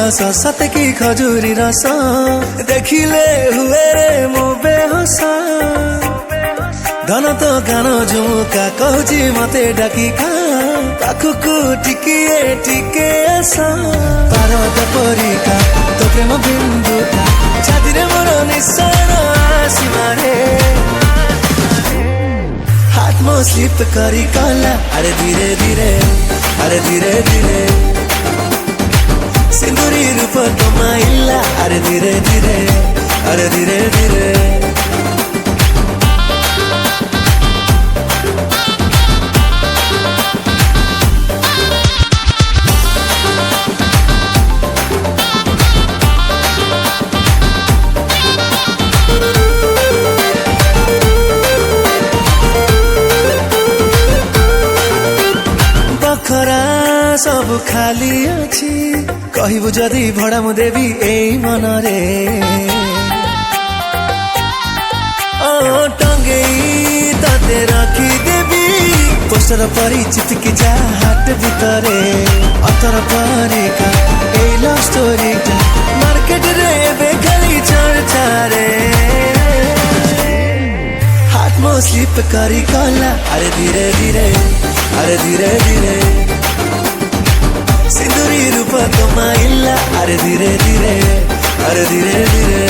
हस सते की खजूरी रस देखिले हुए रे मो बेहस गान तो गान झुमुका कहूची मते डाकी खा पाखुकु टिकिए टिके आस पारद परिका तो प्रेम बिंदुका छातीरे मोर निशान आसीमारे हाथ मो स्लिप करी कला अरे धीरे धीरे अरे धीरे धीरे सिंदूरी रूप तमाइला अरे धीरे धीरे अरे धीरे धीरे खरा सब खाली अछि कहबु जदि भड़ा मु देवी एई मन रे टंगेई ताते राखी देवी पोस्टर परी चिपकी जा हाट भितरे अतर परिका एई लव स्टोरी टा मार्केट रे बेखाली चर्चा रे हाथ मो स्लिप करी कला अरे धीरे धीरे अरे धीरे धीरे सिंदूरी रूप तमाइला अरे धीरे धीरे अरे धीरे धीरे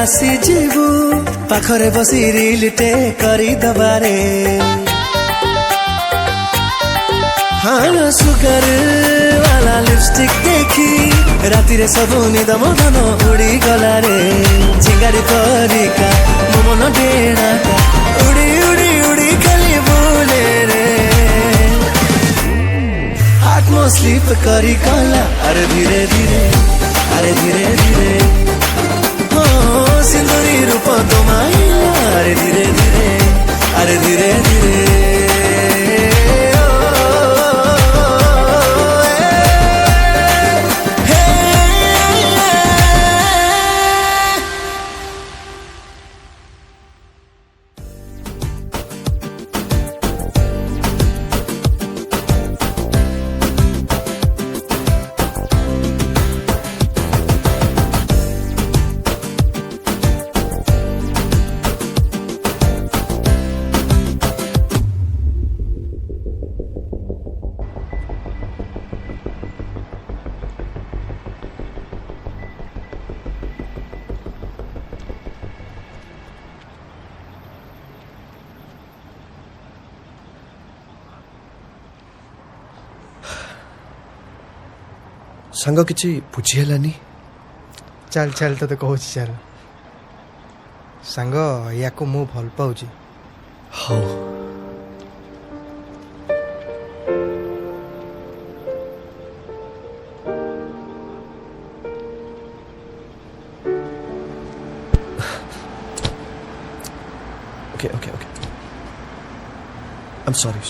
आसी जीवु पाखरे बसी रिलटे करी दबारे हाँ सुगर वाला लिपस्टिक देखी राति रे सब निद मदन उड़ी गला रे चिंगारी परिका मो मन डेणाटा उड़ी उड़ी उड़ी खाली बोले रे हाथ मो स्लिप करी कला अरे धीरे धीरे अरे धीरे धीरे सिंदूरी रूप तमाइला अरे धीरे धीरे अरे धीरे धीरे सांग किसी बुझीहलानी चल चल तो कहूँ चल सांग या को मु भल पाऊँ हाँ okay okay okay I am sorry